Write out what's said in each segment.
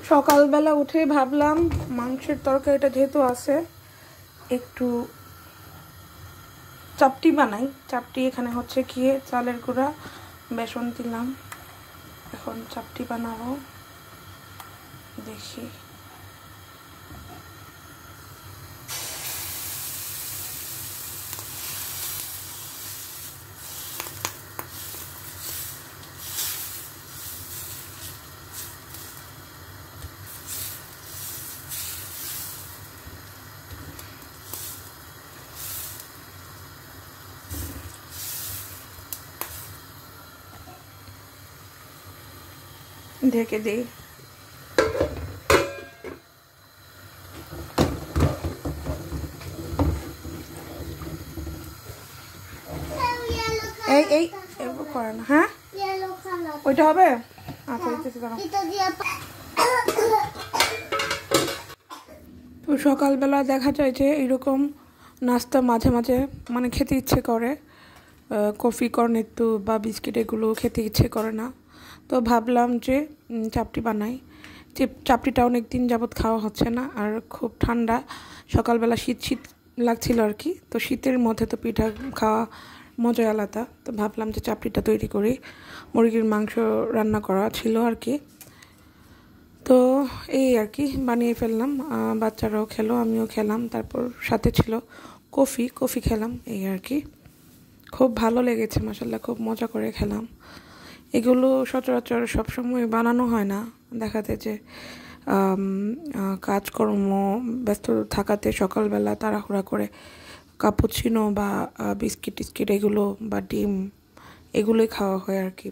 সকালবেলা উঠে ভাবলাম মাংসের তরকারিটা যেহেতু আছে একটু চাপটি বানাই। চাপটি এখানে হচ্ছে গিয়ে চালের গুঁড়া বেসন দিলাম, এখন চাপটি বানাবো। দেখি ঢেকে দিই। এই এই করে না, হ্যাঁ ওইটা হবে। আচ্ছা দিতেছি দাঁড়াও। তো সকালবেলা দেখা যায় যে এরকম নাস্তা মাঝে মাঝে মানে খেতে ইচ্ছে করে, কফি কর্নেটো বা বিস্কিট এগুলো খেতে ইচ্ছে করে না। তো ভাবলাম যে চাপটি বানাই। চাপটিটা অনেক দিন যাবৎ খাওয়া হচ্ছে না, আর খুব ঠান্ডা, সকালবেলা শীত শীত লাগছিল আর কি। তো শীতের মধ্যে তো পিঠা খাওয়া মজাই আলাদা। তো ভাবলাম যে চাপটিটা তৈরি করি। মুরগির মাংস রান্না করা ছিল আর কি, তো এই আর কি বানিয়ে ফেললাম। বাচ্চারাও খেলো, আমিও খেলাম, তারপর সাথে ছিল কফি খেলাম, এই আর কি। খুব ভালো লেগেছে মাশাআল্লাহ, খুব মজা করে খেলাম। এগুলো সচরাচর সবসময় বানানো হয় না, দেখাতে যে কাজকর্ম ব্যস্ত থাকাতে সকালবেলা তাড়াহুড়া করে কাপুচিনো বা বিস্কিট টিস্কিট এগুলো বা ডিম এগুলোই খাওয়া হয় আর কি।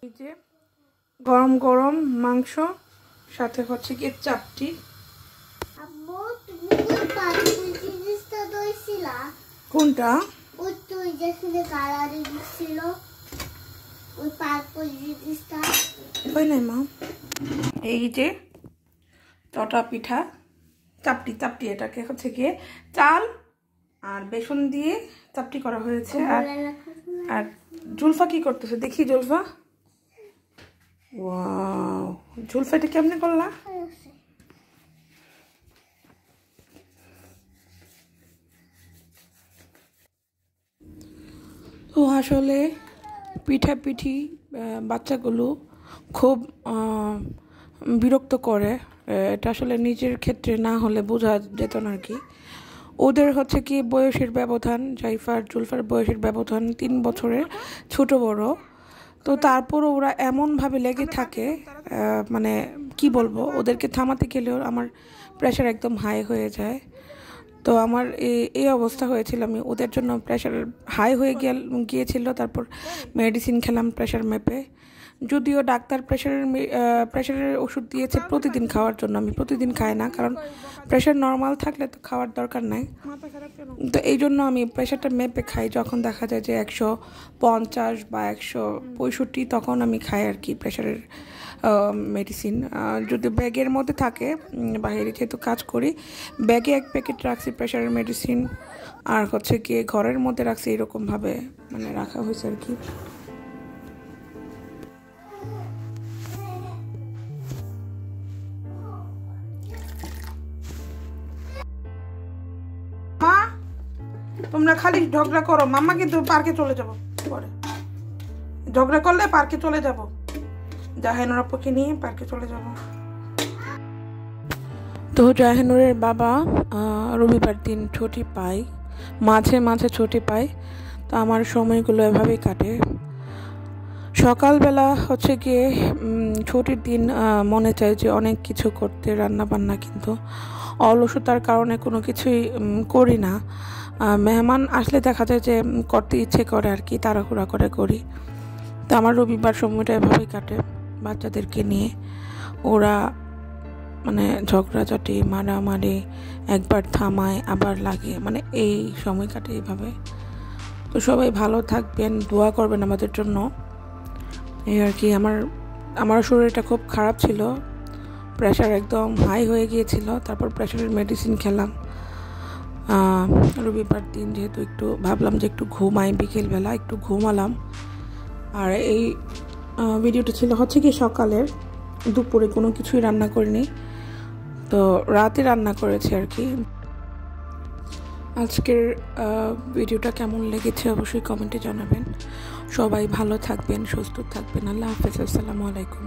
এই যে গরম গরম মাংস, সাথে হচ্ছে কি চাপটি। কোনটা? ওই নাই মা। এই যে চটা পিঠা, চাপটি এটাকে হচ্ছে গিয়ে চাল আর বেসন দিয়ে চাপটি করা হয়েছে। আর জুলফা কি করতেছে দেখি। জুলফা, ওয়াও, জুলফা এটা কেমনে করলা? তো আসলে পিঠাপিঠি বাচ্চাগুলো খুব বিরক্ত করে। এটা আসলে নিজের ক্ষেত্রে না হলে বোঝা যেত না আর কি। ওদের হচ্ছে কি বয়সের ব্যবধান, জাইফার জুলফার বয়সের ব্যবধান 3 বছরের ছোট বড়। তো তারপরও ওরা এমনভাবে লেগে থাকে, মানে কি বলবো, ওদেরকে থামাতে গেলেও আমার প্রেশার একদম হাই হয়ে যায়। তো আমার এই অবস্থা হয়েছিল, আমি ওদের জন্য প্রেশার হাই হয়ে গিয়েছিল। তারপর মেডিসিন খেলাম প্রেশার মেপে, যদিও ডাক্তার প্রেশারের ওষুধ দিয়েছে প্রতিদিন খাওয়ার জন্য। আমি প্রতিদিন খাই না, কারণ প্রেশার নর্মাল থাকলে তো খাওয়ার দরকার নাই। তো এই জন্য আমি প্রেশারটা মেপে খাই। যখন দেখা যায় যে 150 বা 165, তখন আমি খাই আর কি প্রেশারের মেডিসিন। যদি ব্যাগের মধ্যে থাকে, বাইরে যেহেতু কাজ করি, ব্যাগে 1 প্যাকেট রাখছি প্রেশারের মেডিসিন, আর হচ্ছে গিয়ে ঘরের মধ্যে রাখছি, এরকমভাবে মানে রাখা হয়েছে আর কি। মা, তোমরা খালি ঝগড়া করো, মাম্মা কিন্তু পার্কে চলে যাবো পরে। ঝগড়া করলে পার্কে চলে যাবো, জাহানুর আপুকে নিয়ে পার্কে চলে যাব। তো জাহানুরের বাবা রবিবার দিন ছুটি পায়, মাঝে মাঝে ছুটি পায়। তো আমার সময়গুলো এভাবেই কাটে। সকালবেলা হচ্ছে গিয়ে ছুটির দিন মনে চায় যে অনেক কিছু করতে, রান্না বান্না, কিন্তু অলসতার কারণে কোনো কিছুই করি না। মেহমান আসলে দেখা যায় যে করতে ইচ্ছে করে আর কি, তাড়াহুড়া করে করি। তো আমার রবিবার সময়টা এভাবেই কাটে বাচ্চাদেরকে নিয়ে। ওরা মানে ঝগড়াঝাটি, মারামারি, একবার থামায় আবার লাগে, মানে এই সময় কাটে এইভাবে। তো সবাই ভালো থাকবেন, দোয়া করবেন আমাদের জন্য, এই আর কি। আমার শরীরটা খুব খারাপ ছিল, প্রেশার একদম হাই হয়ে গিয়েছিল। তারপর প্রেশারের মেডিসিন খেলাম, রবিবার দিন যেহেতু একটু ভাবলাম যে একটু ঘুমাই, বিকেলবেলা একটু ঘুমালাম। আর এই ভিডিওটা ছিল হচ্ছে কি সকালের, দুপুরে কোনো কিছুই রান্না করিনি, তো রাতে রান্না করেছি আর কি। আজকের ভিডিওটা কেমন লেগেছে অবশ্যই কমেন্টে জানাবেন। সবাই ভালো থাকবেন, সুস্থ থাকবেন। আল্লাহ হাফেজ, আসসালামু আলাইকুম।